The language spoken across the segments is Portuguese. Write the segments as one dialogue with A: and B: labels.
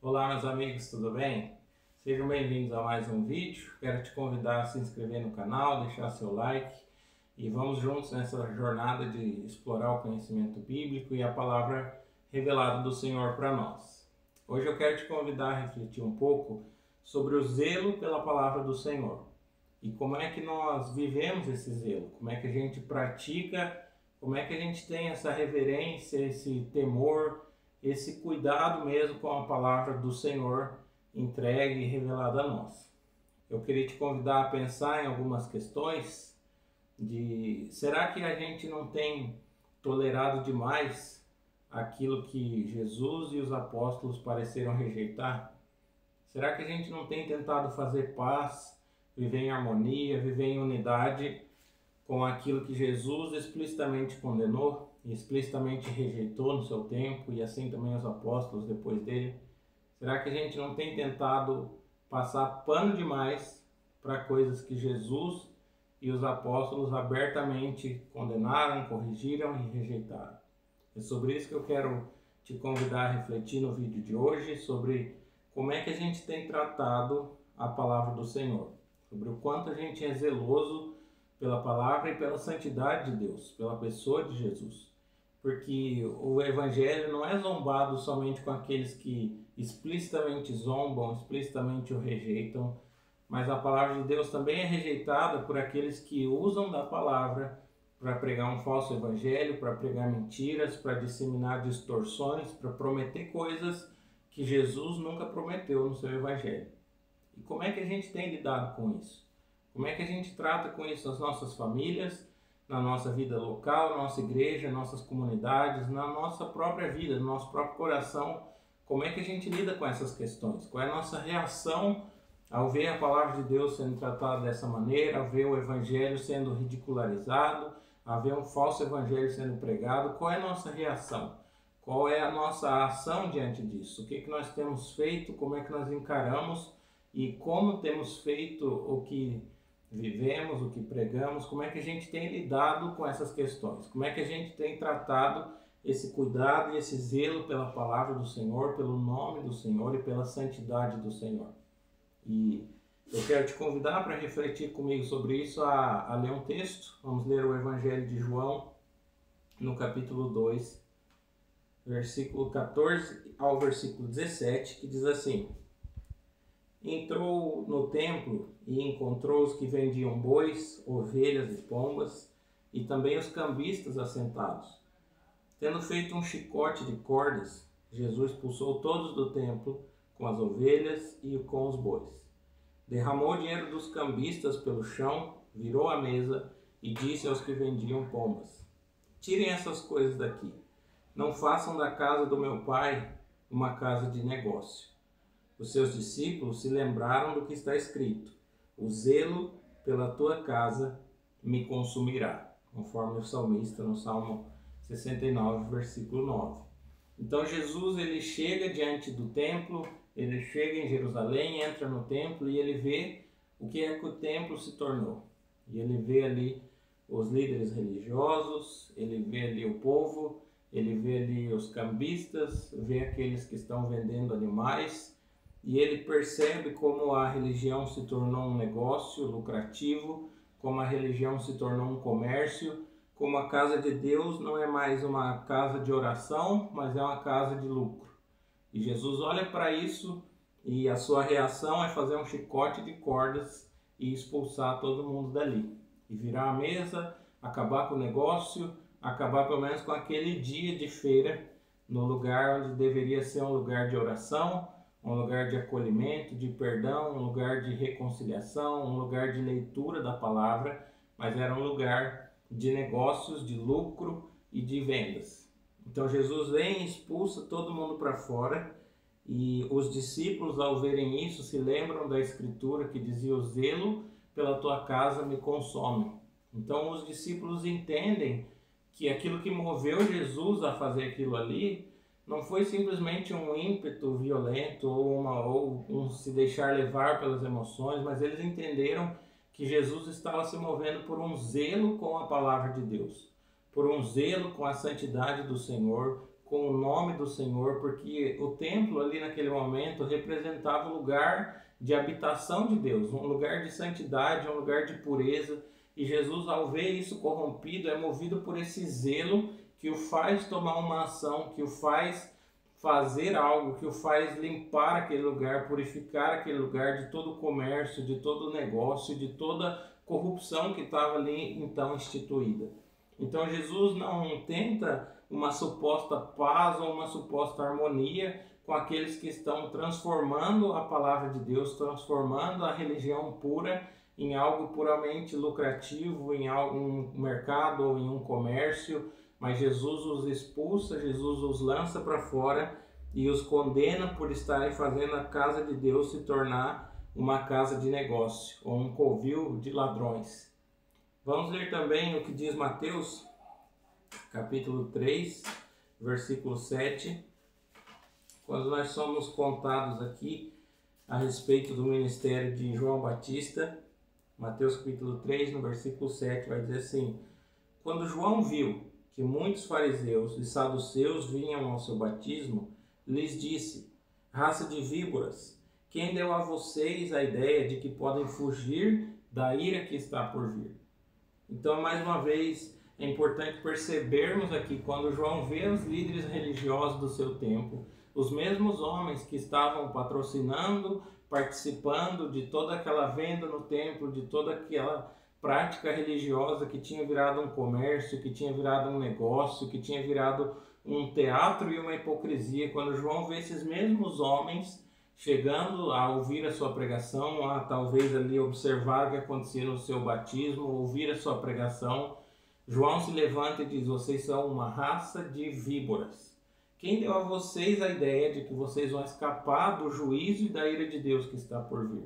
A: Olá, meus amigos, tudo bem? Sejam bem-vindos a mais um vídeo. Quero te convidar a se inscrever no canal, deixar seu like e vamos juntos nessa jornada de explorar o conhecimento bíblico e a palavra revelada do Senhor para nós. Hoje eu quero te convidar a refletir um pouco sobre o zelo pela palavra do Senhor e como é que nós vivemos esse zelo, como é que a gente pratica, como é que a gente tem essa reverência, esse temor, esse cuidado mesmo com a palavra do Senhor entregue e revelada a nós. Eu queria te convidar a pensar em algumas questões de será que a gente não tem tolerado demais aquilo que Jesus e os apóstolos pareceram rejeitar? Será que a gente não tem tentado fazer paz, viver em harmonia, viver em unidade com aquilo que Jesus explicitamente condenou e explicitamente rejeitou no seu tempo, e assim também os apóstolos depois dele? Será que a gente não tem tentado passar pano demais para coisas que Jesus e os apóstolos abertamente condenaram, corrigiram e rejeitaram? É sobre isso que eu quero te convidar a refletir no vídeo de hoje, sobre como é que a gente tem tratado a palavra do Senhor, sobre o quanto a gente é zeloso pela palavra e pela santidade de Deus, pela pessoa de Jesus. Porque o Evangelho não é zombado somente com aqueles que explicitamente zombam, explicitamente o rejeitam, mas a palavra de Deus também é rejeitada por aqueles que usam da palavra para pregar um falso evangelho, para pregar mentiras, para disseminar distorções, para prometer coisas que Jesus nunca prometeu no seu evangelho. E como é que a gente tem lidado com isso? Como é que a gente trata com isso as nossas famílias, na nossa vida local, na nossa igreja, nossas comunidades, na nossa própria vida, no nosso próprio coração? Como é que a gente lida com essas questões? Qual é a nossa reação ao ver a palavra de Deus sendo tratada dessa maneira, ao ver o evangelho sendo ridicularizado, ao ver um falso evangelho sendo pregado? Qual é a nossa reação? Qual é a nossa ação diante disso? O que nós temos feito? Como é que nós encaramos? E como temos feito o que vivemos, o que pregamos? Como é que a gente tem lidado com essas questões? Como é que a gente tem tratado esse cuidado e esse zelo pela palavra do Senhor, pelo nome do Senhor e pela santidade do Senhor? E eu quero te convidar para refletir comigo sobre isso, a ler um texto. Vamos ler o Evangelho de João, no capítulo 2, versículo 14 ao versículo 17, que diz assim: Entrou no templo e encontrou os que vendiam bois, ovelhas e pombas, e também os cambistas assentados. Tendo feito um chicote de cordas, Jesus expulsou todos do templo com as ovelhas e com os bois. Derramou o dinheiro dos cambistas pelo chão, virou a mesa e disse aos que vendiam pombas: Tirem essas coisas daqui. Não façam da casa do meu pai uma casa de negócio. Os seus discípulos se lembraram do que está escrito: o zelo pela tua casa me consumirá, conforme o salmista no Salmo 69, versículo 9. Então Jesus ele chega diante do templo, ele chega em Jerusalém, entra no templo e ele vê o que é que o templo se tornou. E ele vê ali os líderes religiosos, ele vê ali o povo, ele vê ali os cambistas, vê aqueles que estão vendendo animais. E ele percebe como a religião se tornou um negócio lucrativo, como a religião se tornou um comércio, como a casa de Deus não é mais uma casa de oração, mas é uma casa de lucro. E Jesus olha para isso e a sua reação é fazer um chicote de cordas e expulsar todo mundo dali. E virar a mesa, acabar com o negócio, acabar pelo menos com aquele dia de feira, no lugar onde deveria ser um lugar de oração, um lugar de acolhimento, de perdão, um lugar de reconciliação, um lugar de leitura da palavra, mas era um lugar de negócios, de lucro e de vendas. Então Jesus vem e expulsa todo mundo para fora, e os discípulos, ao verem isso, se lembram da escritura que dizia: o zelo pela tua casa me consome. Então os discípulos entendem que aquilo que moveu Jesus a fazer aquilo ali não foi simplesmente um ímpeto violento ou um se deixar levar pelas emoções, mas eles entenderam que Jesus estava se movendo por um zelo com a palavra de Deus, por um zelo com a santidade do Senhor, com o nome do Senhor, porque o templo ali naquele momento representava um lugar de habitação de Deus, um lugar de santidade, um lugar de pureza. E Jesus, ao ver isso corrompido, é movido por esse zelo que o faz tomar uma ação, que o faz fazer algo, que o faz limpar aquele lugar, purificar aquele lugar de todo o comércio, de todo o negócio, de toda corrupção que estava ali então instituída. Então Jesus não tenta uma suposta paz ou uma suposta harmonia com aqueles que estão transformando a palavra de Deus, transformando a religião pura em algo puramente lucrativo, em um mercado ou em um comércio, mas Jesus os expulsa, Jesus os lança para fora e os condena por estarem fazendo a casa de Deus se tornar uma casa de negócio ou um covil de ladrões. Vamos ler também o que diz Mateus, capítulo 3, versículo 7, quando nós somos contados aqui a respeito do ministério de João Batista. Mateus capítulo 3, no versículo 7, vai dizer assim: quando João viu que muitos fariseus e saduceus vinham ao seu batismo, lhes disse: raça de víboras, quem deu a vocês a ideia de que podem fugir da ira que está por vir? Então, mais uma vez, é importante percebermos aqui, quando João vê os líderes religiosos do seu tempo, os mesmos homens que estavam patrocinando, participando de toda aquela venda no templo, de toda aquela prática religiosa que tinha virado um comércio, que tinha virado um negócio, que tinha virado um teatro e uma hipocrisia. Quando João vê esses mesmos homens chegando a ouvir a sua pregação, a talvez ali observar o que acontecia no seu batismo, ouvir a sua pregação, João se levanta e diz: vocês são uma raça de víboras. Quem deu a vocês a ideia de que vocês vão escapar do juízo e da ira de Deus que está por vir?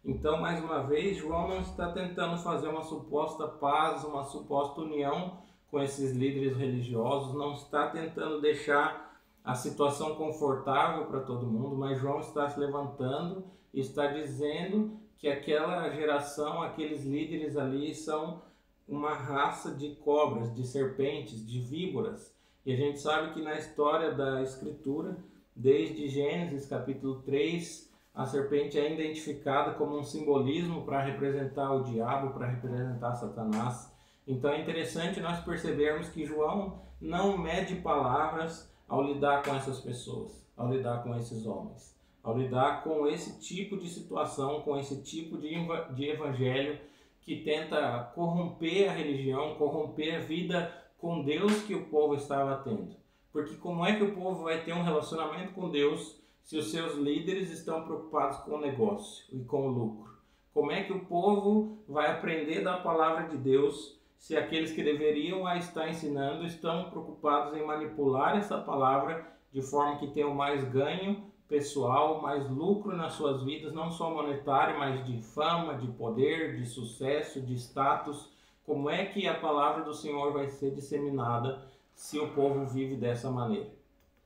A: Então, mais uma vez, João não está tentando fazer uma suposta paz, uma suposta união com esses líderes religiosos, não está tentando deixar a situação confortável para todo mundo, mas João está se levantando e está dizendo que aquela geração, aqueles líderes ali são uma raça de cobras, de serpentes, de víboras. E a gente sabe que na história da Escritura, desde Gênesis capítulo 3, a serpente é identificada como um simbolismo para representar o diabo, para representar Satanás. Então é interessante nós percebermos que João não mede palavras ao lidar com essas pessoas, ao lidar com esses homens, ao lidar com esse tipo de situação, com esse tipo de evangelho que tenta corromper a religião, corromper a vida com Deus que o povo estava tendo. Porque como é que o povo vai ter um relacionamento com Deus se os seus líderes estão preocupados com o negócio e com o lucro? Como é que o povo vai aprender da palavra de Deus se aqueles que deveriam a estar ensinando estão preocupados em manipular essa palavra de forma que tenham mais ganho pessoal, mais lucro nas suas vidas, não só monetário, mas de fama, de poder, de sucesso, de status? Como é que a palavra do Senhor vai ser disseminada se o povo vive dessa maneira?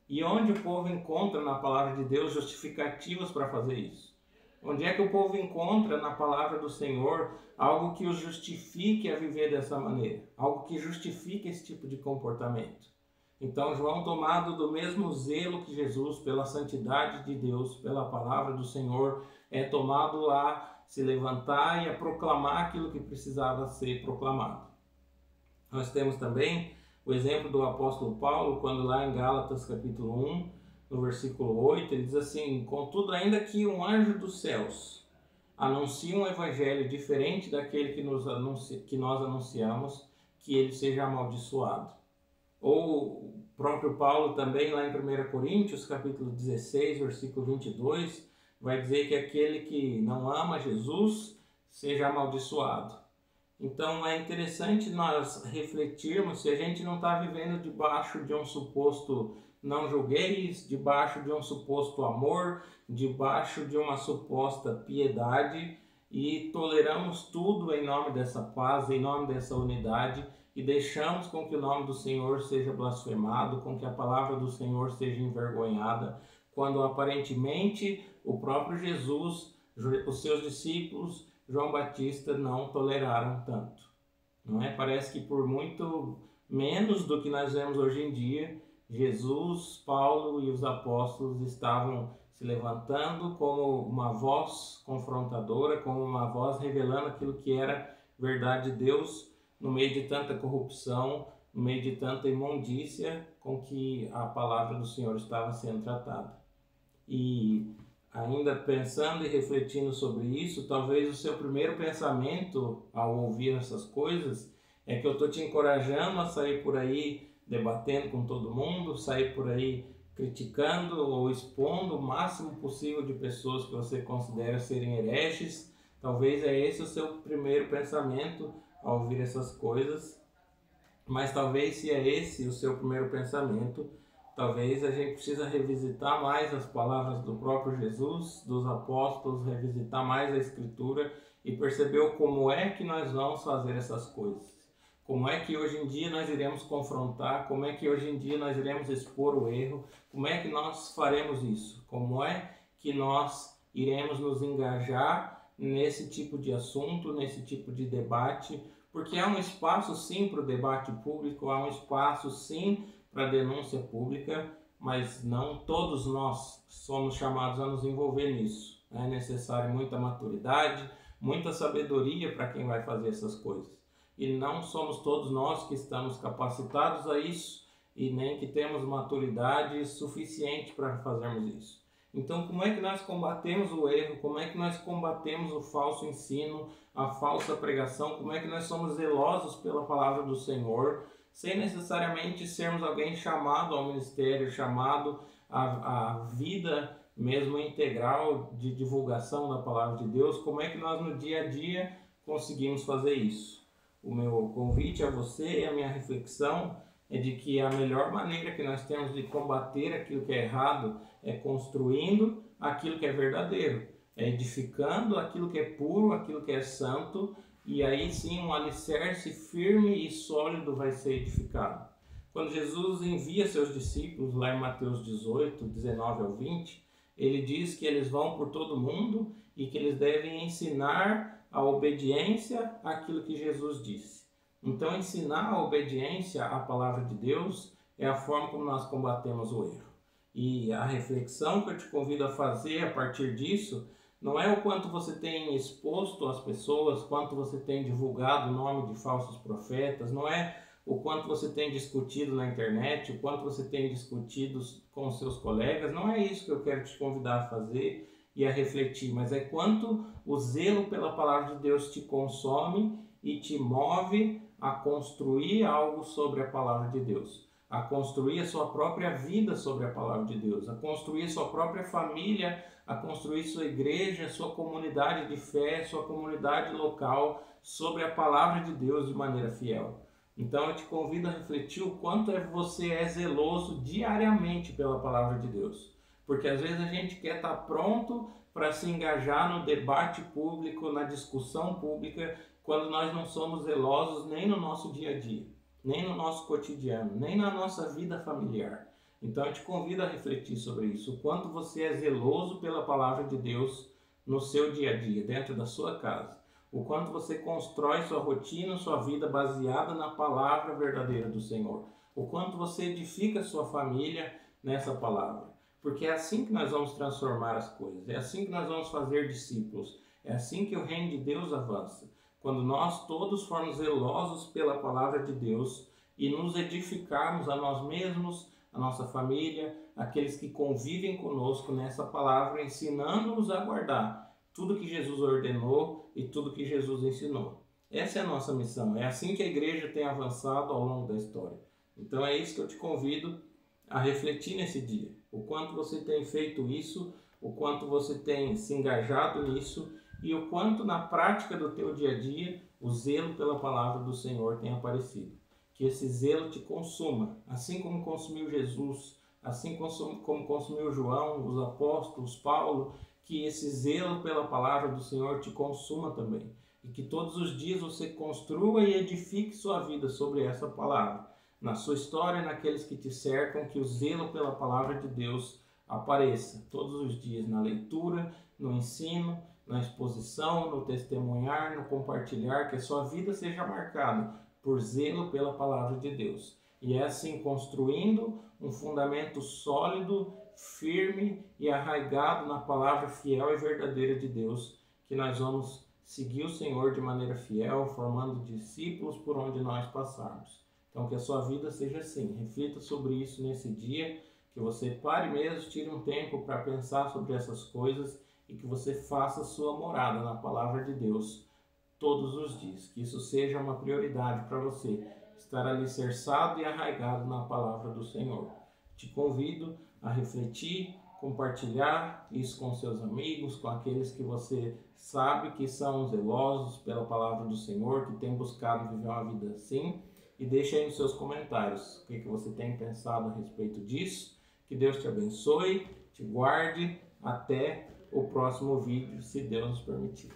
A: E onde o povo encontra na palavra de Deus justificativas para fazer isso? Onde é que o povo encontra na palavra do Senhor algo que os justifique a viver dessa maneira? Algo que justifique esse tipo de comportamento? Então João, tomado do mesmo zelo que Jesus pela santidade de Deus, pela palavra do Senhor, é tomado a se levantar e a proclamar aquilo que precisava ser proclamado. Nós temos também o exemplo do apóstolo Paulo, quando lá em Gálatas capítulo 1, no versículo 8, ele diz assim: contudo, ainda que um anjo dos céus anuncie um evangelho diferente daquele que nós anunciamos, que ele seja amaldiçoado. Ou o próprio Paulo também lá em 1 Coríntios capítulo 16, versículo 22, vai dizer que aquele que não ama Jesus seja amaldiçoado. Então é interessante nós refletirmos se a gente não está vivendo debaixo de um suposto não julgueis, debaixo de um suposto amor, debaixo de uma suposta piedade, e toleramos tudo em nome dessa paz, em nome dessa unidade, e deixamos com que o nome do Senhor seja blasfemado, com que a palavra do Senhor seja envergonhada, quando aparentemente o próprio Jesus, os seus discípulos, João Batista, não toleraram tanto. Não é? Parece que por muito menos do que nós vemos hoje em dia, Jesus, Paulo e os apóstolos estavam se levantando como uma voz confrontadora, como uma voz revelando aquilo que era verdade de Deus no meio de tanta corrupção, no meio de tanta imundícia com que a palavra do Senhor estava sendo tratada. E ainda pensando e refletindo sobre isso, talvez o seu primeiro pensamento ao ouvir essas coisas é que eu estou te encorajando a sair por aí debatendo com todo mundo, sair por aí criticando ou expondo o máximo possível de pessoas que você considera serem hereges. Talvez é esse o seu primeiro pensamento ao ouvir essas coisas, mas talvez se é esse o seu primeiro pensamento, talvez a gente precisa revisitar mais as palavras do próprio Jesus, dos apóstolos, revisitar mais a Escritura e perceber como é que nós vamos fazer essas coisas. Como é que hoje em dia nós iremos confrontar, como é que hoje em dia nós iremos expor o erro, como é que nós faremos isso, como é que nós iremos nos engajar nesse tipo de assunto, nesse tipo de debate, porque há um espaço sim para o debate público, há um espaço sim para a denúncia pública, mas não todos nós somos chamados a nos envolver nisso. É necessário muita maturidade, muita sabedoria para quem vai fazer essas coisas. E não somos todos nós que estamos capacitados a isso e nem que temos maturidade suficiente para fazermos isso. Então, como é que nós combatemos o erro? Como é que nós combatemos o falso ensino, a falsa pregação? Como é que nós somos zelosos pela palavra do Senhor, sem necessariamente sermos alguém chamado ao ministério, chamado à vida mesmo integral de divulgação da palavra de Deus? Como é que nós no dia a dia conseguimos fazer isso? O meu convite a você e a minha reflexão é de que a melhor maneira que nós temos de combater aquilo que é errado é construindo aquilo que é verdadeiro, é edificando aquilo que é puro, aquilo que é santo, e aí sim um alicerce firme e sólido vai ser edificado. Quando Jesus envia seus discípulos, lá em Mateus 18, 19 ao 20, ele diz que eles vão por todo o mundo e que eles devem ensinar a obediência àquilo que Jesus disse. Então, ensinar a obediência à palavra de Deus é a forma como nós combatemos o erro. E a reflexão que eu te convido a fazer a partir disso não é o quanto você tem exposto às pessoas, quanto você tem divulgado o nome de falsos profetas, não é o quanto você tem discutido na internet, o quanto você tem discutido com seus colegas, não é isso que eu quero te convidar a fazer e a refletir, mas é quanto o zelo pela palavra de Deus te consome e te move a construir algo sobre a palavra de Deus, a construir a sua própria vida sobre a palavra de Deus, a construir a sua própria família, a construir sua igreja, sua comunidade de fé, sua comunidade local sobre a palavra de Deus de maneira fiel. Então eu te convido a refletir o quanto você é zeloso diariamente pela palavra de Deus. Porque às vezes a gente quer estar pronto para se engajar no debate público, na discussão pública, quando nós não somos zelosos nem no nosso dia a dia, nem no nosso cotidiano, nem na nossa vida familiar. Então eu te convido a refletir sobre isso, o quanto você é zeloso pela palavra de Deus no seu dia a dia, dentro da sua casa. O quanto você constrói sua rotina, sua vida baseada na palavra verdadeira do Senhor. O quanto você edifica sua família nessa palavra. Porque é assim que nós vamos transformar as coisas, é assim que nós vamos fazer discípulos, é assim que o reino de Deus avança. Quando nós todos formos zelosos pela palavra de Deus e nos edificarmos a nós mesmos, a nossa família, aqueles que convivem conosco nessa palavra, ensinando-nos a guardar tudo que Jesus ordenou e tudo que Jesus ensinou. Essa é a nossa missão, é assim que a igreja tem avançado ao longo da história. Então é isso que eu te convido a refletir nesse dia. O quanto você tem feito isso, o quanto você tem se engajado nisso e o quanto na prática do teu dia a dia o zelo pela palavra do Senhor tem aparecido. Que esse zelo te consuma, assim como consumiu Jesus, assim como consumiu João, os apóstolos, Paulo, que esse zelo pela palavra do Senhor te consuma também. E que todos os dias você construa e edifique sua vida sobre essa palavra. Na sua história, naqueles que te cercam, que o zelo pela palavra de Deus apareça todos os dias na leitura, no ensino, na exposição, no testemunhar, no compartilhar, que a sua vida seja marcada por zelo pela palavra de Deus. E é assim, construindo um fundamento sólido, firme e arraigado na palavra fiel e verdadeira de Deus, que nós vamos seguir o Senhor de maneira fiel, formando discípulos por onde nós passarmos. Então, que a sua vida seja assim. Reflita sobre isso nesse dia, que você pare mesmo, tire um tempo para pensar sobre essas coisas e que você faça sua morada na palavra de Deus todos os dias. Que isso seja uma prioridade para você, estar alicerçado e arraigado na palavra do Senhor. Te convido a refletir, compartilhar isso com seus amigos, com aqueles que você sabe que são zelosos pela palavra do Senhor, que têm buscado viver uma vida assim. E deixa aí nos seus comentários o que você tem pensado a respeito disso. Que Deus te abençoe, te guarde. Até o próximo vídeo, se Deus nos permitir.